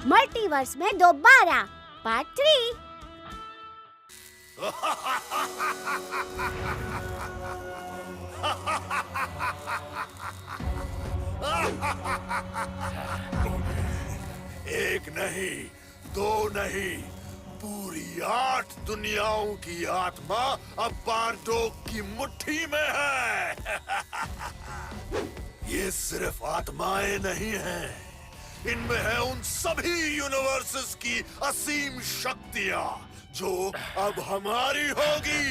Multiverse में दोबारा part 3। एक नहीं, दो नहीं, पूरी 8 दुनियाओं की आत्मा अब बारडोक की मुट्ठी में है। ये सिर्फ आत्माएं नहीं हैं, इनमें है उन सभी यूनिवर्सेस की असीम शक्तियां जो अब हमारी होगी।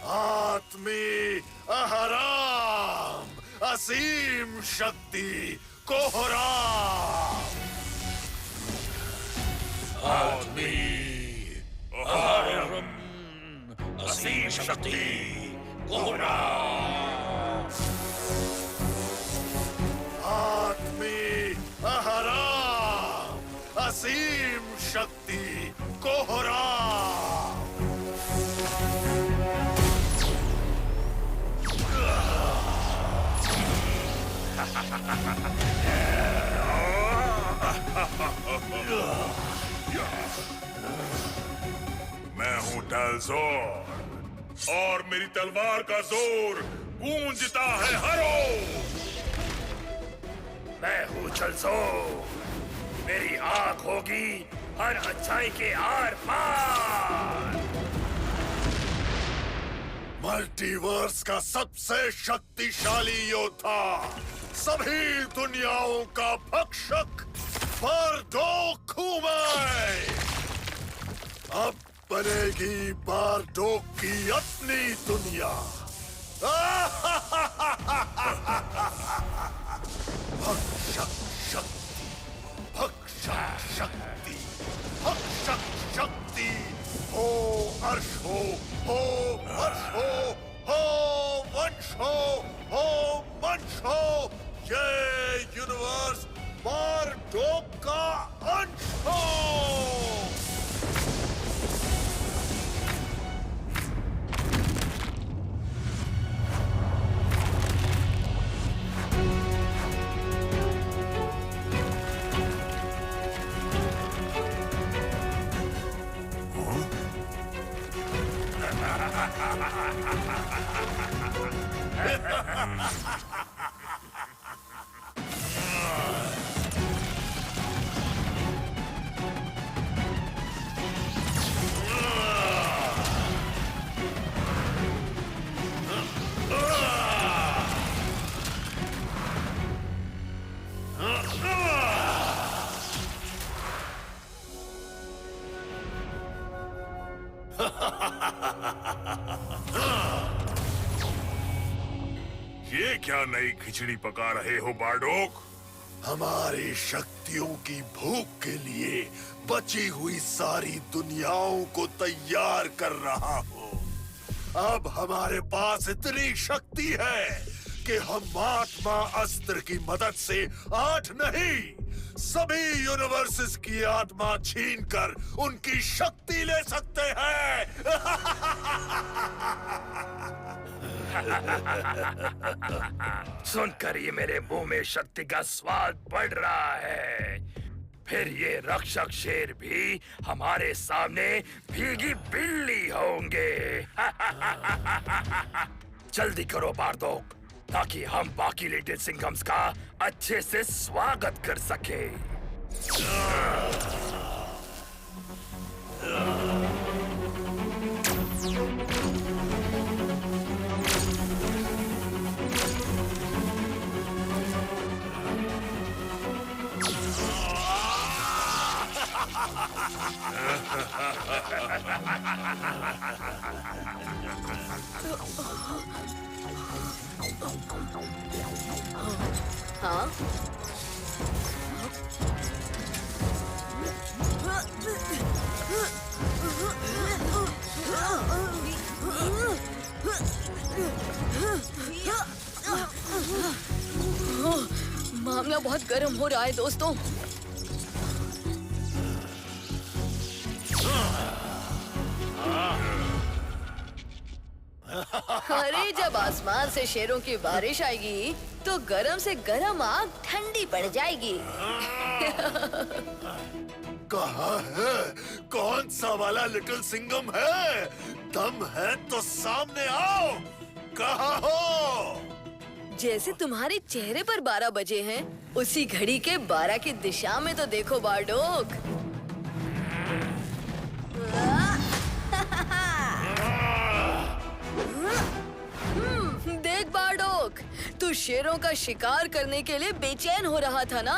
आत्मी अहराम, असीम शक्ति कोहराम। आत्मी अहरम, असीम शक्ति कोहराम। आत्मी अहराम, असीम शक्ति कोहराम। मैं हूँ डालजोर और मेरी तलवार का जोर गूंजता है हरो। मैं हूँ चलजोर, मेरी आंख होगी हर अच्छाई के आर पार। मल्टीवर्स का सबसे शक्तिशाली योद्धा, सभी दुनियाओं का भक्षक बारडोक खूमय। अब बनेगी बारडोक की अपनी दुनिया। भक्षक शक्ति, भक्षक शक्ति, भक्षक शक्ति। हो अर्श हो अर्श हो वंश हो मंश हो। ये यूनिवर्स बारडोक का अंश हो। ये क्या नई खिचड़ी पका रहे हो बारडोक? हमारी शक्तियों की भूख के लिए बची हुई सारी दुनियाओं को तैयार कर रहा हूँ। अब हमारे पास इतनी शक्ति है कि हम आत्मा अस्त्र की मदद से 8 नहीं, सभी यूनिवर्सेस की आत्मा छीनकर उनकी शक्ति ले सकते हैं। सुनकर ये मेरे मुंह में शक्ति का स्वाद बढ़ रहा है। फिर ये रक्षक शेर भी हमारे सामने भीगी बिल्ली होंगे। जल्दी करो बारडोक, ताकि हम बाकी लिटिल सिंघम्स का अच्छे से स्वागत कर सके। हाँ? मामला बहुत गर्म हो रहा है दोस्तों। अरे जब आसमान से शेरों की बारिश आएगी तो गरम से गरम आग ठंडी पड़ जाएगी। कहाँ है? कौन सा वाला लिटिल सिंघम है? दम है तो सामने आओ। कहाँ हो? जैसे तुम्हारे चेहरे पर 12 बजे हैं, उसी घड़ी के 12 की दिशा में तो देखो बारडोक। देख बारडोक, तू शेरों का शिकार करने के लिए बेचैन हो रहा था ना?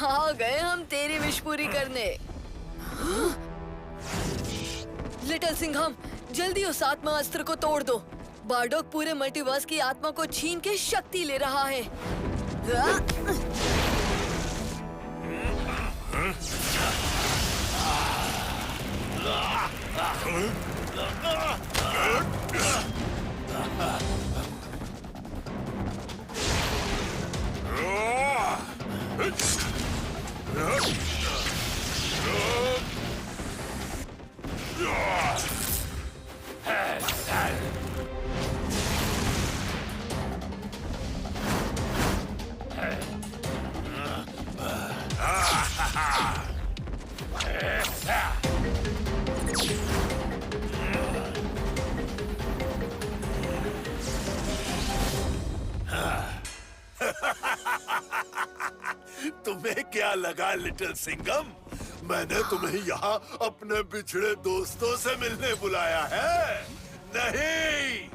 आ गए हम तेरी विश पूरी करने। लिटिल सिंघम, जल्दी उस आत्मा अस्त्र को तोड़ दो। बारडोक पूरे मल्टीवर्स की आत्मा को छीन के शक्ति ले रहा है। तुम्हें क्या लगा लिटिल सिंघम? मैंने तुम्हें यहाँ अपने बिछड़े दोस्तों से मिलने बुलाया है? नहीं,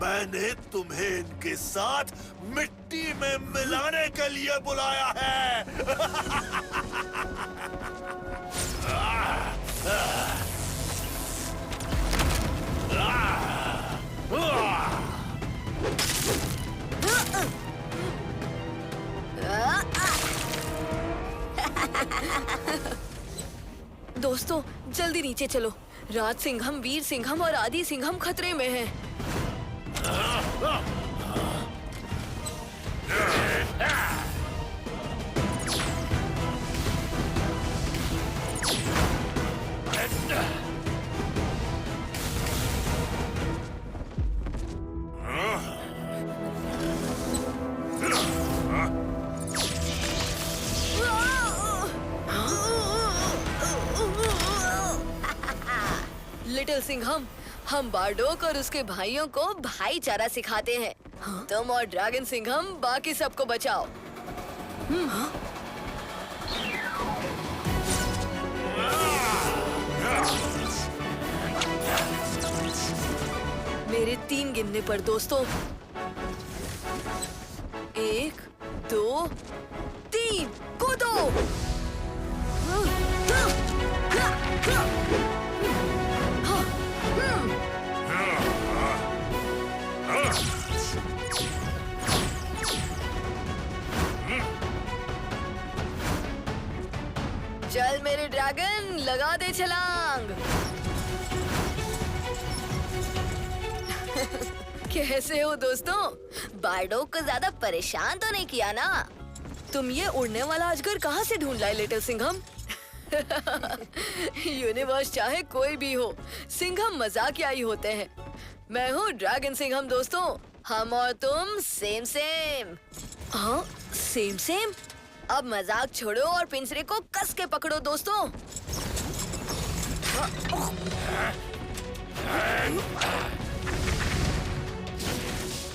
मैंने तुम्हें इनके साथ मिट्टी में मिलाने के लिए बुलाया है। दोस्तों, जल्दी नीचे चलो। राज सिंघम, वीर सिंघम और आदि सिंघम खतरे में हैं। लिटिल सिंघम, हम बारडोक और उसके भाइयों को भाईचारा सिखाते हैं। तुम और ड्रैगन सिंघम बाकी सबको बचाओ। मेरे 3 गिनने पर दोस्तों। 1, 2, 3, कूदो! चल मेरे ड्रैगन, लगा दे छलांग। कैसे हो दोस्तों? बारडोक को ज्यादा परेशान तो नहीं किया ना? तुम ये उड़ने वाला अजगर कहाँ से ढूंढ लाए लिटिल सिंघम? यूनिवर्स चाहे कोई भी हो, सिंघम मजाकिया ही होते हैं। मैं हूँ ड्रैगन सिंघम दोस्तों। हम और तुम सेम सेम। हाँ, सेम सेम। अब मजाक छोड़ो और पिंजरे को कस के पकड़ो दोस्तों।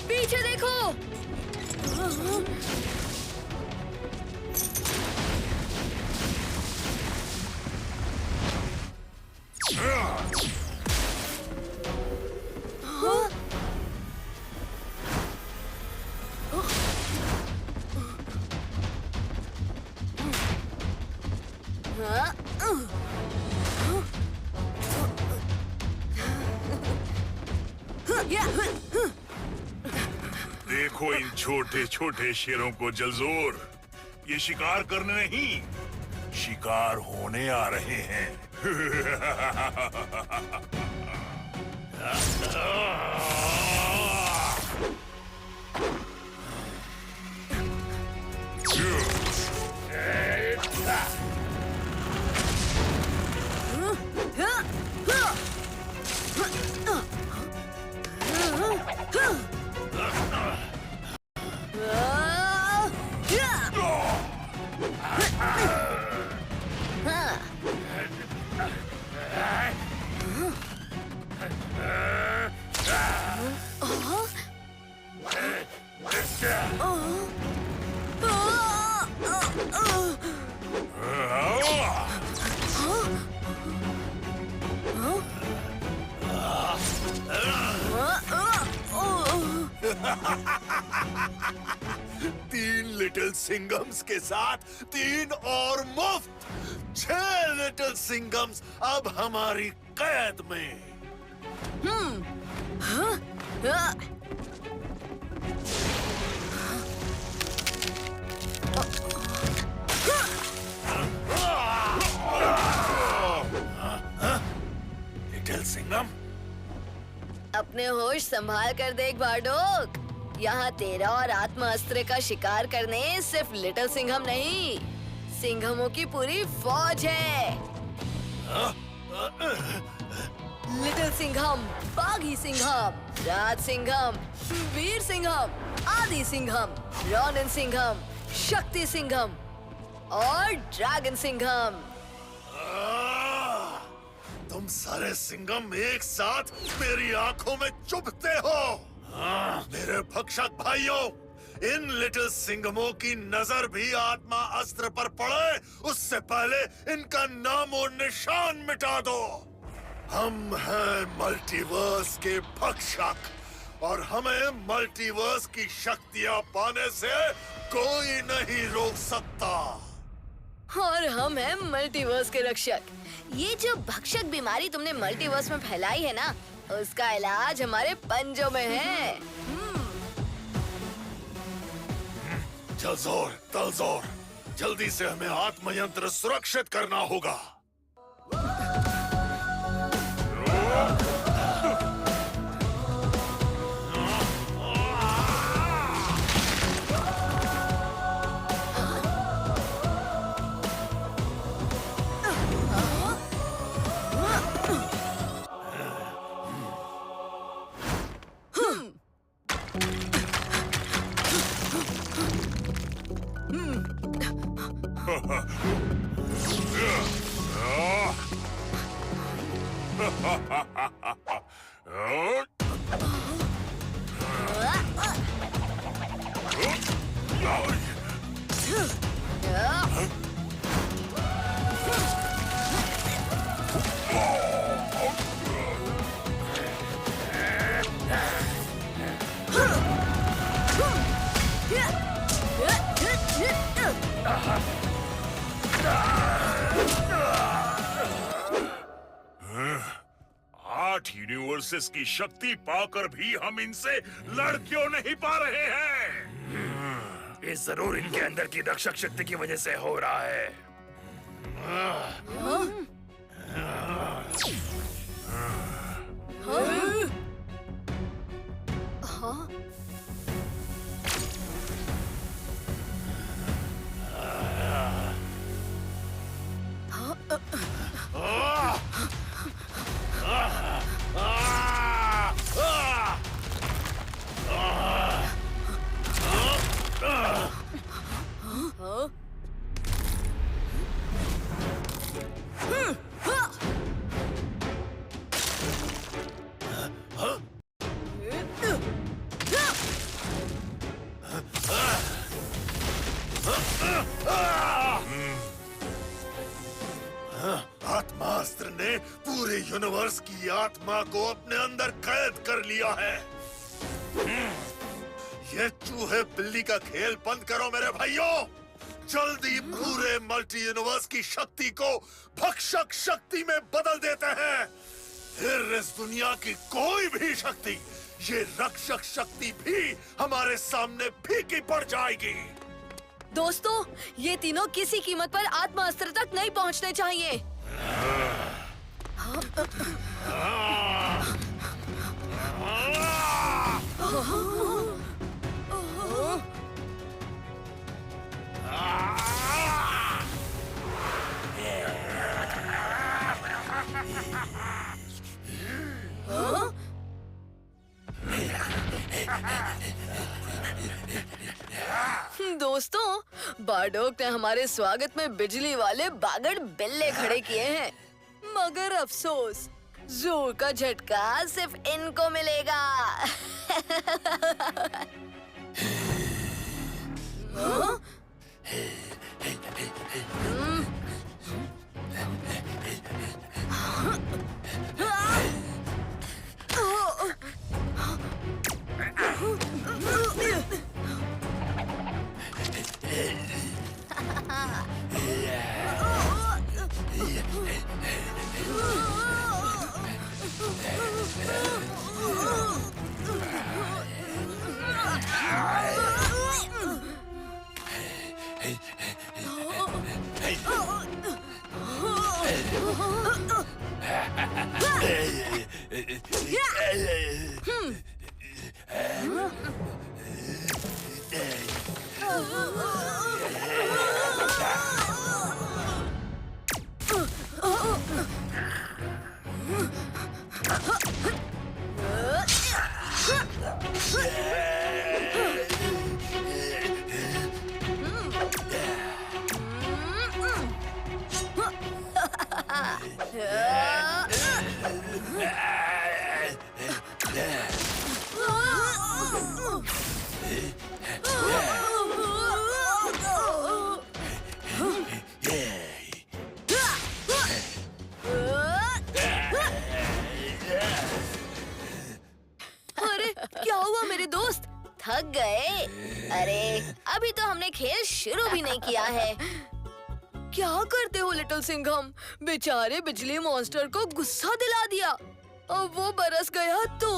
पीछे देखो। देखो इन छोटे छोटे शेरों को जलजोर, ये शिकार करने नहीं, शिकार होने आ रहे हैं। तीन लिटिल सिंघम्स के साथ 3 और मुफ्त। 6 लिटिल सिंघम्स अब हमारी कैद में। लिटिल सिंघम, अपने होश संभाल कर देख बारडोक। यहाँ तेरा और आत्मा अस्त्र का शिकार करने सिर्फ लिटिल सिंघम नहीं, सिंघमों की पूरी फौज है। लिटिल सिंघम, बागी सिंघम, राज सिंघम, वीर सिंघम, आदि सिंघम, रोनिन सिंघम, शक्ति सिंघम और ड्रैगन सिंघम। तुम सारे सिंघम एक साथ मेरी आंखों में चुभते हो। मेरे भक्षक भाइयों, इन लिटिल सिंघमों की नजर भी आत्मा अस्त्र पर पड़े उससे पहले इनका नामो निशान मिटा दो। हम हैं मल्टीवर्स के भक्षक और हमें मल्टीवर्स की शक्तियां पाने से कोई नहीं रोक सकता। और हम हैं मल्टीवर्स के रक्षक। ये जो भक्षक बीमारी तुमने मल्टीवर्स में फैलाई है ना, उसका इलाज हमारे पंजों में है। जलजोर, तलजोर, जल्दी से हमें आत्मयंत्र सुरक्षित करना होगा। यूनिवर्सेस की शक्ति पाकर भी हम इनसे लड़ क्यों नहीं पा रहे हैं? ये जरूर इनके अंदर की रक्षक शक्ति की वजह से हो रहा है। आत्मास्त्र ने पूरे यूनिवर्स की आत्मा को अपने अंदर कैद कर लिया है। ये चूहे बिल्ली का खेल बंद करो मेरे भाइयों। जल्दी पूरे मल्टी यूनिवर्स की शक्ति को भक्षक शक्ति में बदल देते हैं। फिर इस दुनिया की कोई भी शक्ति, ये रक्षक शक्ति भी हमारे सामने फीकी पड़ जाएगी। दोस्तों, ये तीनों किसी कीमत पर आत्मा अस्त्र तक नहीं पहुंचने चाहिए। दोस्तों, बारडोक ने हमारे स्वागत में बिजली वाले बागड़ बिल्ले खड़े किए हैं, मगर अफसोस जोर का झटका सिर्फ इनको मिलेगा। हाँ? क्या हुआ मेरे दोस्त, थक गए? अरे अभी तो हमने खेल शुरू भी नहीं किया है। क्या करते हो लिटिल सिंघम? बेचारे बिजली मॉन्स्टर को गुस्सा दिला दिया। अब वो बरस गया तो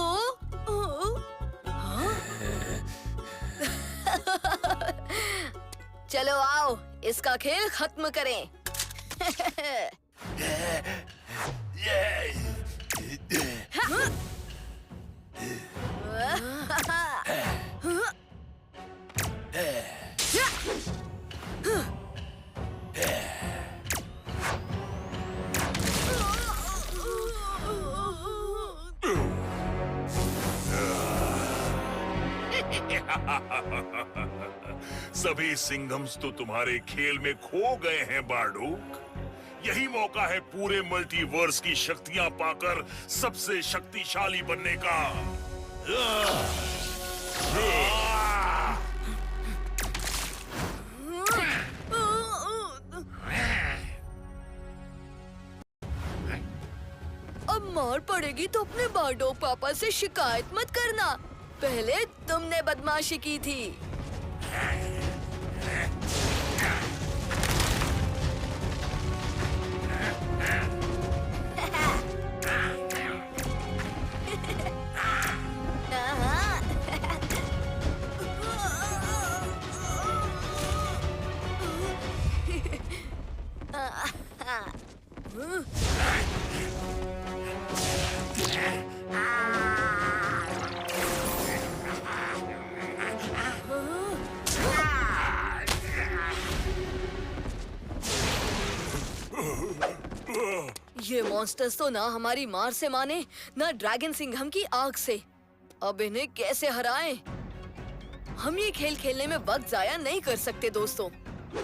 चलो आओ इसका खेल खत्म करें। सभी सिंघम्स तो तुम्हारे खेल में खो गए हैं बारडोक। यही मौका है पूरे मल्टीवर्स की शक्तियां पाकर सबसे शक्तिशाली बनने का। अब मार पड़ेगी तो अपने बारडोक पापा से शिकायत मत करना। पहले तुमने बदमाशी की थी। ये मॉन्स्टर्स तो ना हमारी मार से माने ना ड्रैगन सिंघम की आग से। अब इन्हें कैसे हराएं? हम ये खेल खेलने में वक्त जाया नहीं कर सकते दोस्तों।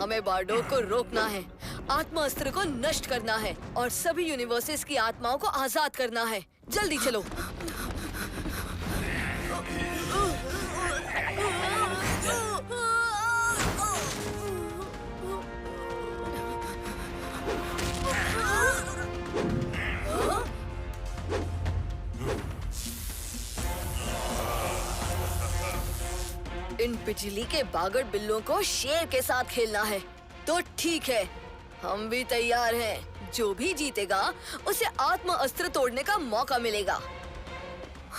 हमें बारडोक को रोकना है, आत्मा अस्त्र को नष्ट करना है और सभी यूनिवर्सेस की आत्माओं को आजाद करना है। जल्दी चलो। इन बिजली के बागड़ बिल्लों को शेर के साथ खेलना है तो ठीक है, हम भी तैयार हैं। जो भी जीतेगा उसे आत्मा अस्त्र तोड़ने का मौका मिलेगा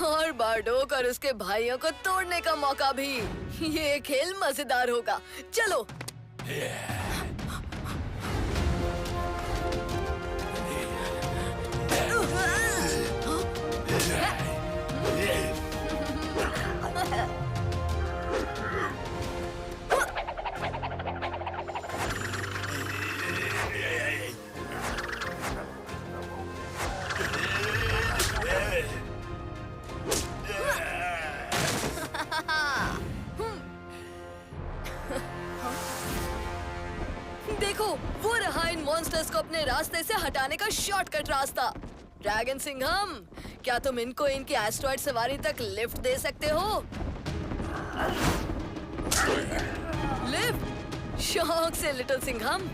और बारडोक और उसके भाइयों को तोड़ने का मौका भी। ये खेल मजेदार होगा। चलो। देखो, वो रहा इन मॉन्स्टर्स को अपने रास्ते से हटाने का शॉर्टकट रास्ता। ड्रैगन सिंघम, क्या तुम इनको इनकी एस्ट्रॉयड सवारी तक लिफ्ट दे सकते हो? लिफ्ट? शौक से लिटिल सिंघम।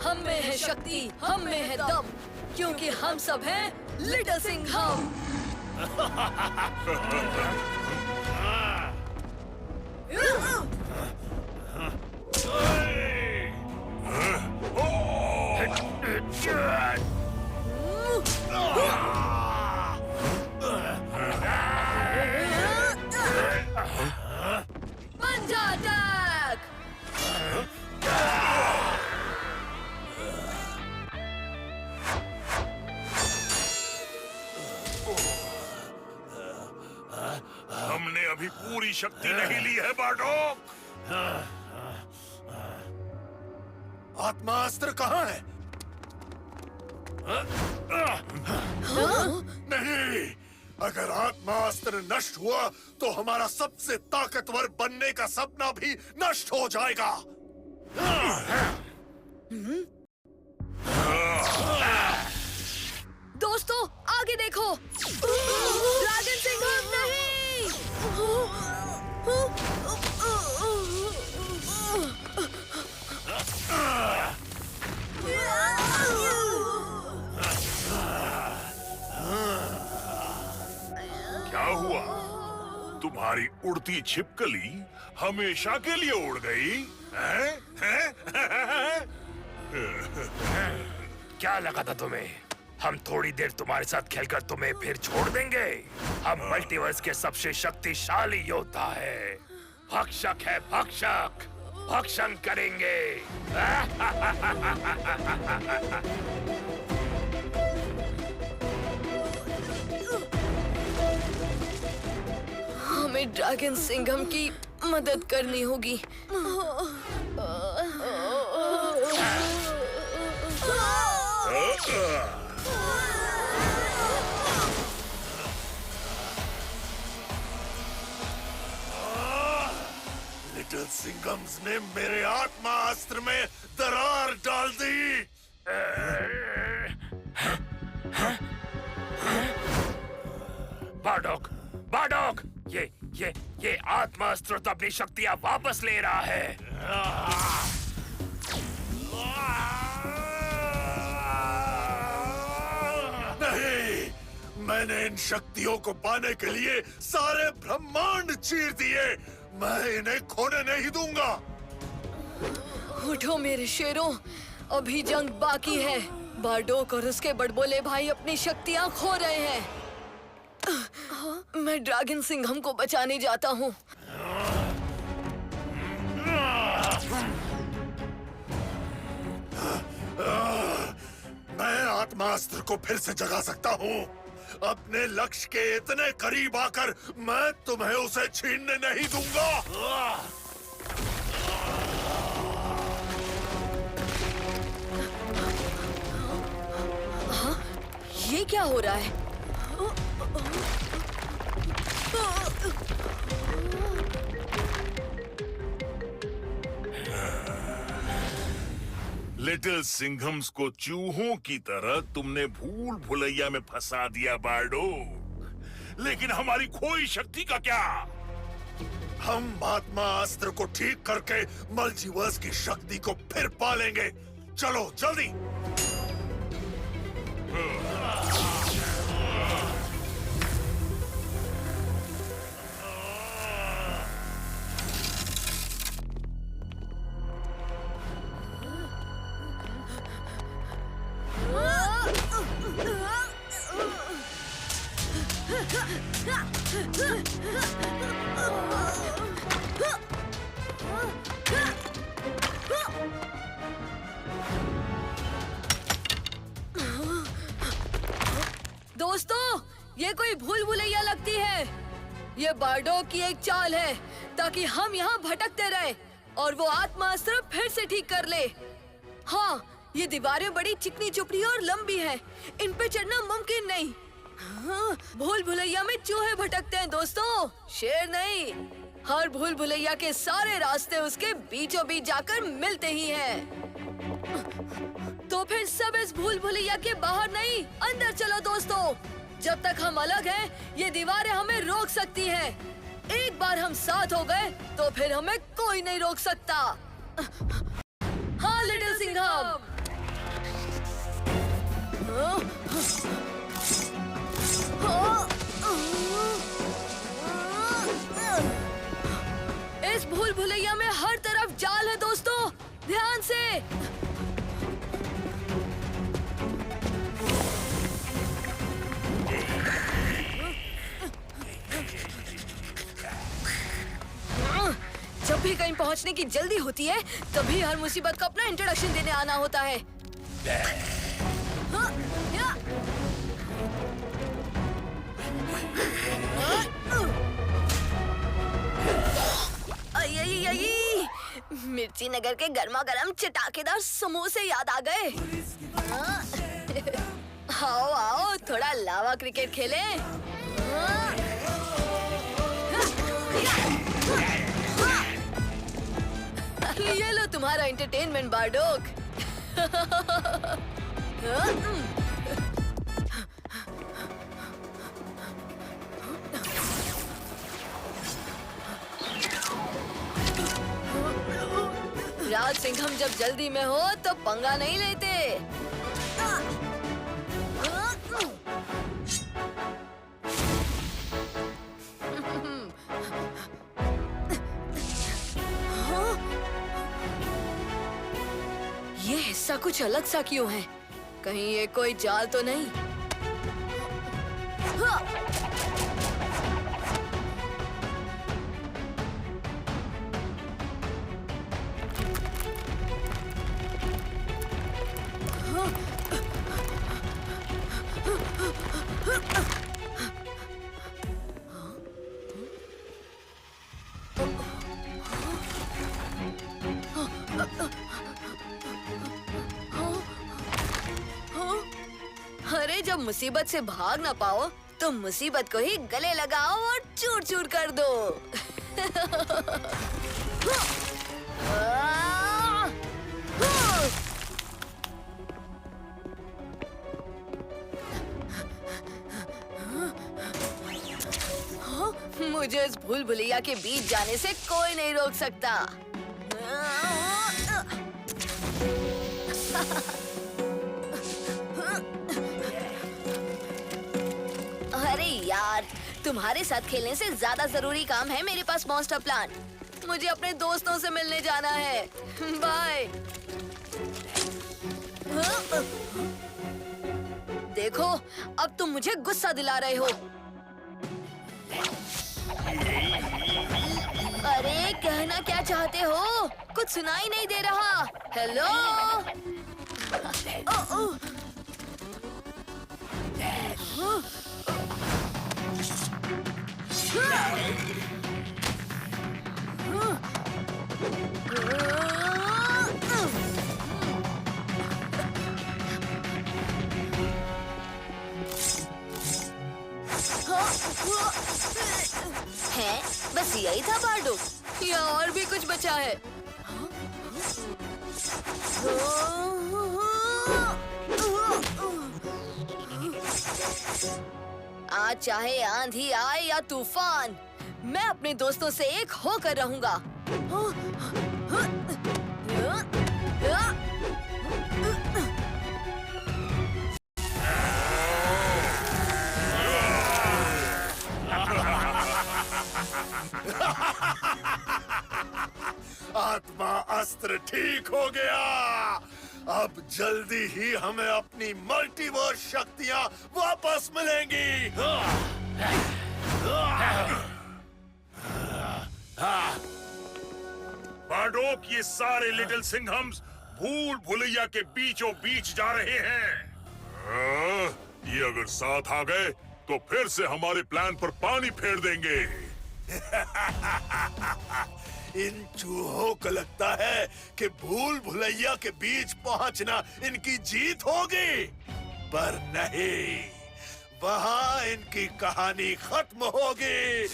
हम में है शक्ति, हम में है दम, क्योंकि हम सब हैं लिटिल सिंघम। पंजा अटैक! हमने अभी पूरी शक्ति नहीं ली है बार्डोक। आत्मास्त्र कहाँ है? नहीं, अगर आत्मास्त्र नष्ट हुआ तो हमारा सबसे ताकतवर बनने का सपना भी नष्ट हो जाएगा। दोस्तों, आगे देखो। ड्रैगन सिंघम नहीं! क्या हुआ? तुम्हारी उड़ती छिपकली हमेशा के लिए उड़ गई? क्या लगा था तुम्हें? हम थोड़ी देर तुम्हारे साथ खेलकर तुम्हें फिर छोड़ देंगे? हम मल्टीवर्स के सबसे शक्तिशाली योद्धा है। भक्षक है भक्षक, भक्षण करेंगे। हमें ड्रैगन सिंघम की मदद करनी होगी। लिटिल सिंघम्स ने मेरे आत्मास्त्र में दरार डाल दी। बार्डोक, बार्डोक, ये आत्मास्त्र तो अपनी शक्तियां वापस ले रहा है। नहीं, मैंने इन शक्तियों को पाने के लिए सारे ब्रह्मांड चीर दिए। मैं इन्हें खोने नहीं दूंगा। उठो मेरे शेरों, अभी जंग बाकी है। बार्डोक और उसके बड़बोले भाई अपनी शक्तियां खो रहे हैं। मैं ड्रैगन सिंघम को बचाने जाता हूँ। मैं आत्मास्त्र को फिर से जगा सकता हूँ। अपने लक्ष्य के इतने करीब आकर मैं तुम्हें उसे छीनने नहीं दूंगा। हाँ? ये क्या हो रहा है? लिटिल सिंघम्स को चूहों की तरह तुमने भूल भुलैया में फंसा दिया बार्डोक। लेकिन हमारी खोई शक्ति का क्या? हम आत्मास्त्र को ठीक करके मल्टीवर्स की शक्ति को फिर पालेंगे। चलो जल्दी। दोस्तों, ये कोई भूल भुलैया लगती है। ये बार्डोक की एक चाल है ताकि हम यहाँ भटकते रहे और वो आत्मा अस्त्र फिर से ठीक कर ले। हाँ, ये दीवारें बड़ी चिकनी चुपड़ी और लंबी हैं। इन पे चढ़ना मुमकिन नहीं। हाँ, भूल भुलैया में चूहे भटकते हैं दोस्तों, शेर नहीं। हर भूल भुलैया के सारे रास्ते उसके बीचों बीच जाकर मिलते ही हैं। तो फिर सब इस भूल भुलैया के बाहर नहीं, अंदर चलो दोस्तों। जब तक हम अलग हैं, ये दीवारें हमें रोक सकती हैं। एक बार हम साथ हो गए तो फिर हमें कोई नहीं रोक सकता। हाँ लिटिल सिंघम। इस भूल भुलैया में हर तरफ जाल है दोस्तों, ध्यान से। जब भी कहीं पहुंचने की जल्दी होती है, तभी हर मुसीबत को अपना इंट्रोडक्शन देने आना होता है। मिर्ची नगर के गर्मा गर्म चटाकेदार समोसे याद आ गए। आओ आओ, थोड़ा लावा क्रिकेट खेलें। ये लो तुम्हारा एंटरटेनमेंट बार्डोक। राज सिंघम जब जल्दी में हो तो पंगा नहीं लेते। ये हिस्सा कुछ अलग सा क्यों है? कहीं ये कोई जाल तो नहीं? अरे जब मुसीबत से भाग ना पाओ तो मुसीबत को ही गले लगाओ और चूर चूर कर दो। मुझे इस भूल भुलैया के बीच जाने से कोई नहीं रोक सकता। अरे यार, तुम्हारे साथ खेलने से ज्यादा जरूरी काम है मेरे पास मास्टर प्लान। मुझे अपने दोस्तों से मिलने जाना है। बाय। देखो, अब तुम मुझे गुस्सा दिला रहे हो। अरे कहना क्या चाहते हो? कुछ सुनाई नहीं दे रहा। हेलो? है? बस यही था बार्डोक, या और भी कुछ बचा है? आज चाहे आंधी आए या तूफान, मैं अपने दोस्तों से एक होकर रहूंगा। आत्मा अस्त्र ठीक हो गया। अब जल्दी ही हमें अपनी मल्टीवर्स शक्तियां वापस मिलेंगी। बार्डोक, ये सारे लिटिल सिंघम्स भूल भुलैया के बीचों बीच जा रहे हैं। ये अगर साथ आ गए तो फिर से हमारे प्लान पर पानी फेर देंगे। इन चूहों को लगता है कि भूल भुलैया के बीच पहुंचना इनकी जीत होगी, पर नहीं, वहां इनकी कहानी खत्म होगी।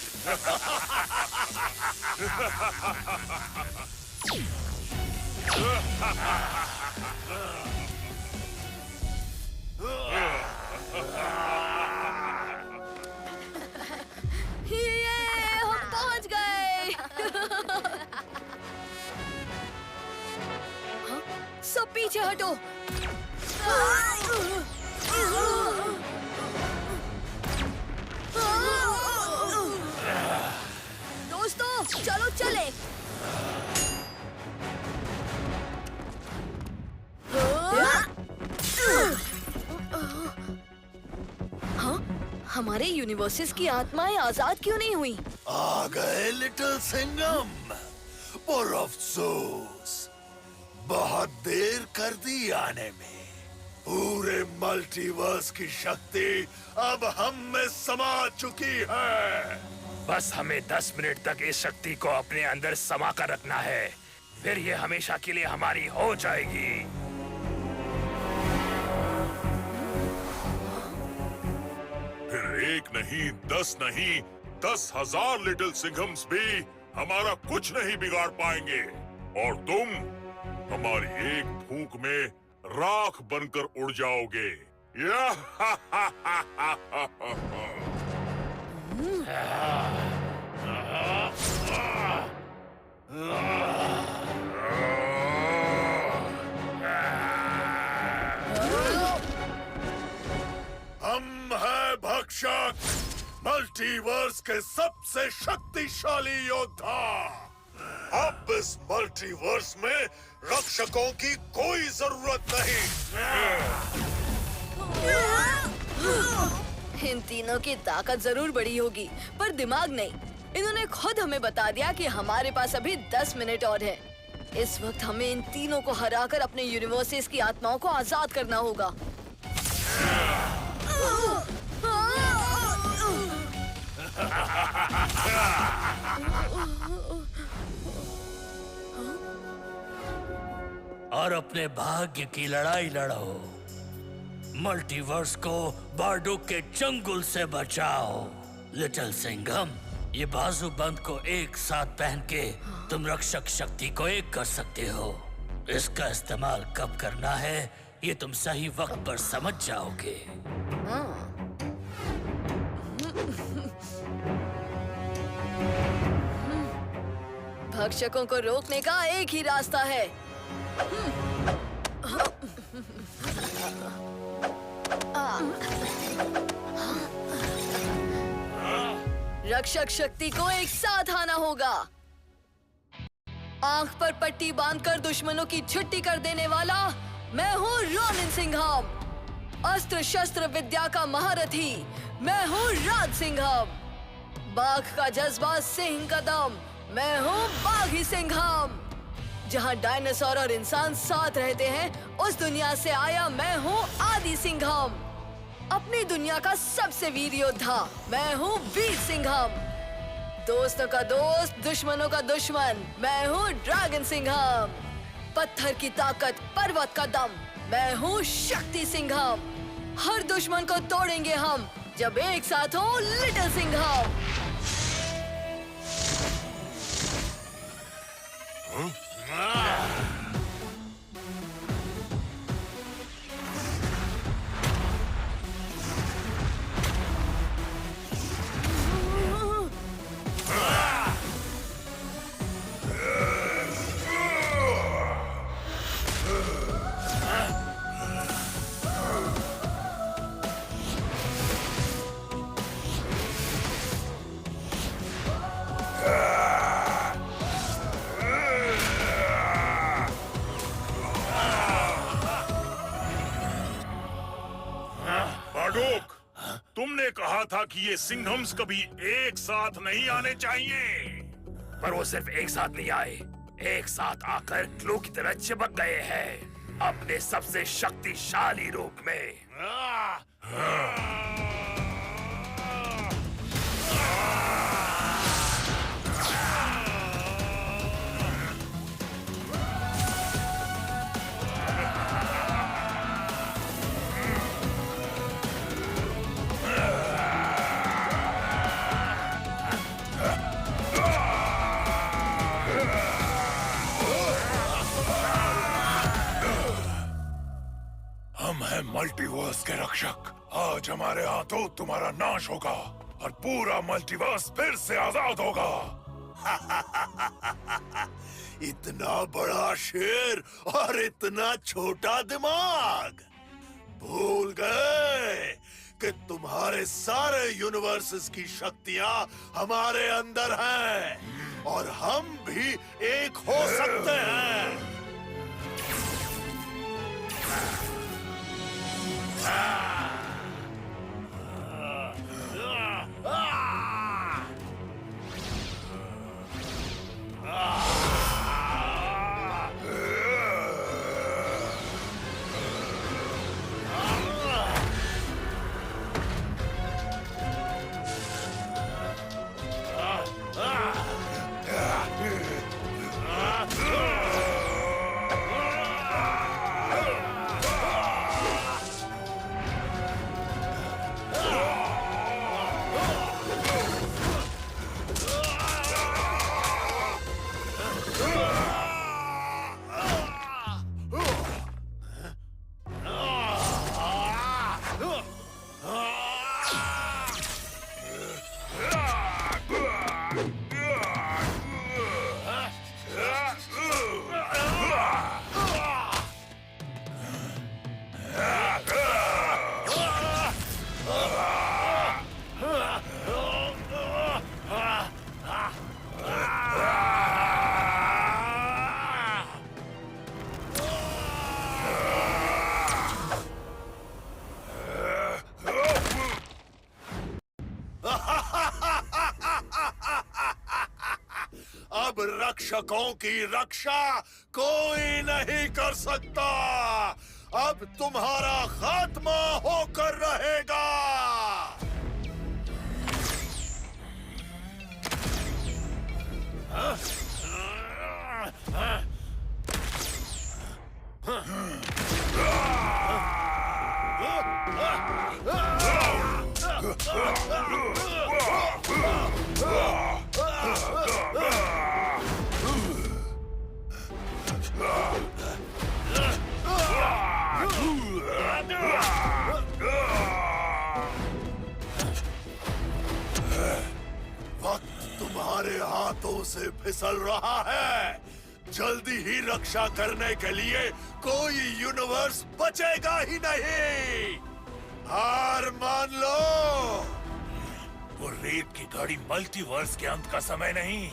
ये हम पहुंच गए। हाँ? सब पीछे हटो। दोस्तों चलो चले। हाँ? हमारे यूनिवर्सेस की आत्माएं आजाद क्यों नहीं हुई? आ गए लिटिल सिंघम, पर अफसोस बहुत देर कर दी आने में। पूरे मल्टीवर्स की शक्ति अब हम में समा चुकी है। बस हमें 10 मिनट तक इस शक्ति को अपने अंदर समा कर रखना है, फिर ये हमेशा के लिए हमारी हो जाएगी। फिर 1 नहीं, 10 नहीं, 10,000 लिटिल सिंघम्स भी हमारा कुछ नहीं बिगाड़ पाएंगे, और तुम हमारी एक फूंक में राख बनकर उड़ जाओगे। हम हैं भक्षक, मल्टीवर्स के सबसे शक्तिशाली योद्धा। अब इस मल्टीवर्स में रक्षकों की कोई जरूरत नहीं। इन तीनों की ताकत जरूर बड़ी होगी, पर दिमाग नहीं। इन्होंने खुद हमें बता दिया कि हमारे पास अभी 10 मिनट और है। इस वक्त हमें इन तीनों को हराकर अपने यूनिवर्सेस की आत्माओं को आजाद करना होगा। और अपने भाग्य की लड़ाई लड़ो। मल्टीवर्स को बार्डुक के चंगुल से बचाओ। लिटिल सिंघम, ये बाजू बंद को एक साथ पहन के तुम रक्षक शक्ति को एक कर सकते हो। इसका इस्तेमाल कब करना है ये तुम सही वक्त पर समझ जाओगे। भक्षकों को रोकने का एक ही रास्ता है। रक्षक शक्ति को एक साथ आना होगा। आंख पर पट्टी बांधकर दुश्मनों की छुट्टी कर देने वाला मैं हूँ रोनिन सिंघम। अस्त्र शस्त्र विद्या का महारथी मैं हूँ राज सिंघम। बाघ का जज्बा सिंह का दम मैं हूँ बाघी सिंघम। जहाँ डायनासोर और इंसान साथ रहते हैं उस दुनिया से आया मैं हूँ आदि सिंघम। अपनी दुनिया का सबसे वीर योद्धा मैं हूँ वीर सिंघम। दोस्तों का दोस्त दुश्मनों का दुश्मन मैं हूँ ड्रैगन सिंघम। पत्थर की ताकत पर्वत का दम मैं हूँ शक्ति सिंघम। हर दुश्मन को तोड़ेंगे हम जब एक साथ हो लिटिल सिंघम। बार्डुक, तुमने कहा था कि ये सिंघम्स कभी एक साथ नहीं आने चाहिए। पर वो सिर्फ एक साथ नहीं आए, एक साथ आकर ग्लू की तरह चिपक गए हैं अपने सबसे शक्तिशाली रूप में। भक्षक, आज हमारे हाथों तुम्हारा नाश होगा और पूरा मल्टीवर्स फिर से आजाद होगा। इतना बड़ा शेर और इतना छोटा दिमाग, भूल गए कि तुम्हारे सारे यूनिवर्सेस की शक्तियां हमारे अंदर हैं और हम भी एक हो सकते हैं। अब रक्षकों की रक्षा कोई नहीं कर सकता। अब तुम्हारा खात्मा होकर रहेगा। वक्त तुम्हारे हाथों से फिसल रहा है। जल्दी ही रक्षा करने के लिए कोई यूनिवर्स बचेगा ही नहीं। हार मान लो। वो रेत की गाड़ी मल्टीवर्स के अंत का समय नहीं,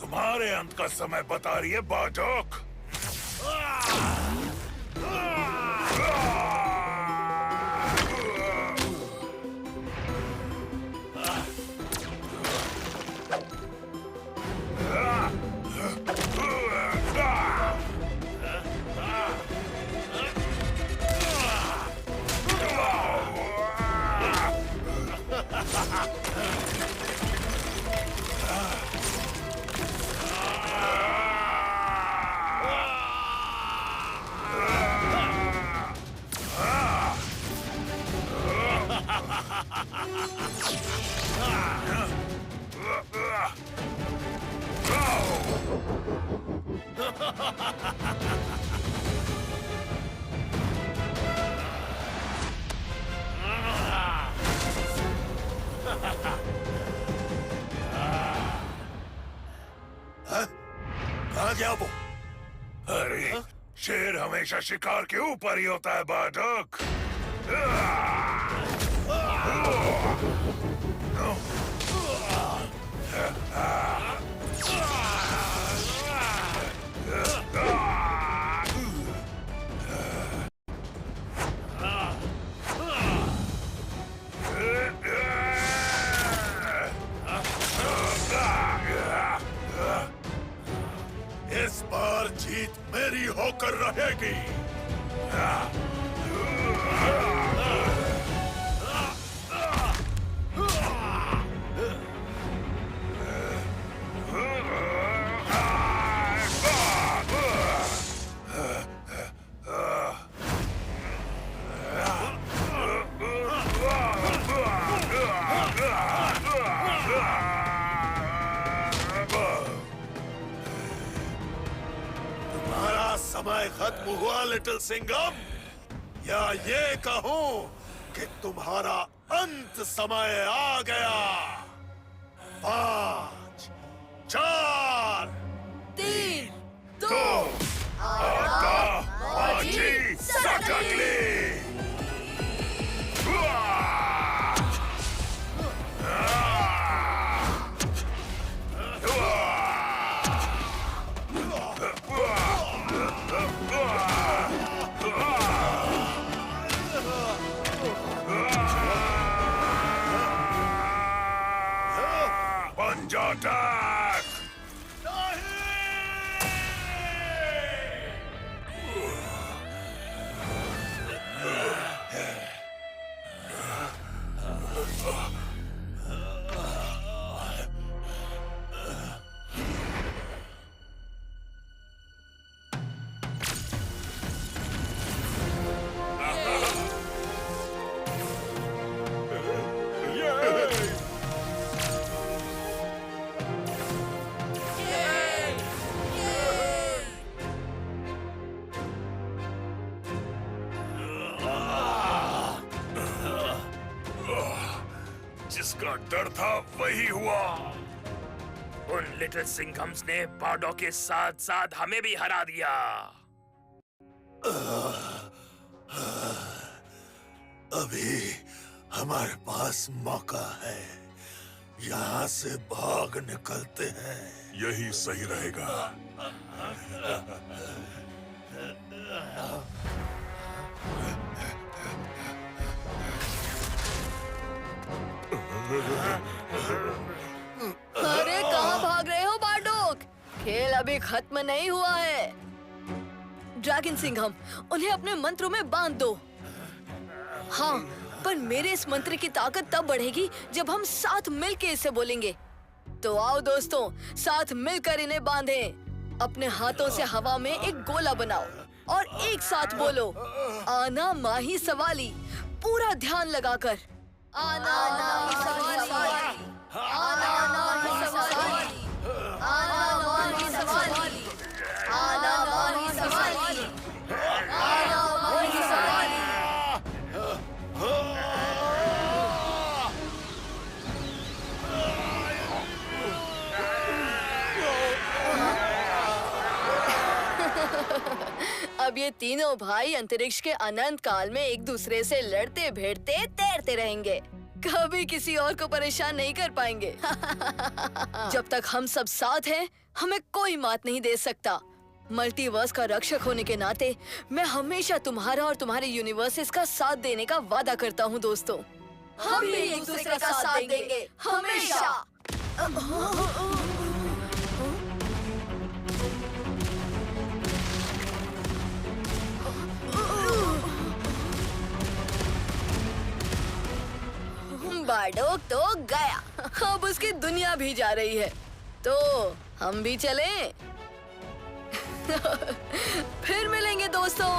तुम्हारे अंत का समय बता रही है बाजोक। कहाँ गया वो? अरे शेर हमेशा शिकार के ऊपर ही होता है बाजोक। इस बार जीत मेरी होकर रहेगी। समय खत्म हुआ लिटिल सिंघम, या ये कहूं कि तुम्हारा अंत समय आ गया। 5, 4, 3, 2, आता माझी सकली। पंजाटक जिसका डर था वही हुआ। उन लिटिल सिंघम्स ने बार्डो के साथ साथ हमें भी हरा दिया। अभी हमारे पास मौका है। यहाँ से भाग निकलते हैं। यही सही रहेगा। अरे कहाँ भाग रहे हो बारडोक? खेल अभी खत्म नहीं हुआ है। ड्रैगन सिंघम, उन्हें अपने मंत्रों में बांध दो। हाँ, पर मेरे इस मंत्र की ताकत तब बढ़ेगी जब हम साथ मिलकर इसे बोलेंगे। तो आओ दोस्तों, साथ मिलकर इन्हें बांधें। अपने हाथों से हवा में एक गोला बनाओ और एक साथ बोलो, आना माही सवाली। पूरा ध्यान लगाकर, आना माही सवाली, आना माही सवाली, आना माही सवाली, आना माही सवाली, आना माही सवाली। अब ये तीनों भाई अंतरिक्ष के अनंत काल में एक दूसरे से लड़ते भिड़ते तैरते रहेंगे। कभी किसी और को परेशान नहीं कर पाएंगे। जब तक हम सब साथ हैं, हमें कोई मात नहीं दे सकता। मल्टीवर्स का रक्षक होने के नाते मैं हमेशा तुम्हारा और तुम्हारे यूनिवर्सेस का साथ देने का वादा करता हूँ दोस्तों। हम भी एक दूसरे का साथ देंगे हमेशा। बारडोक तो गया, अब उसकी दुनिया भी जा रही है। तो हम भी चलें? फिर मिलेंगे दोस्तों।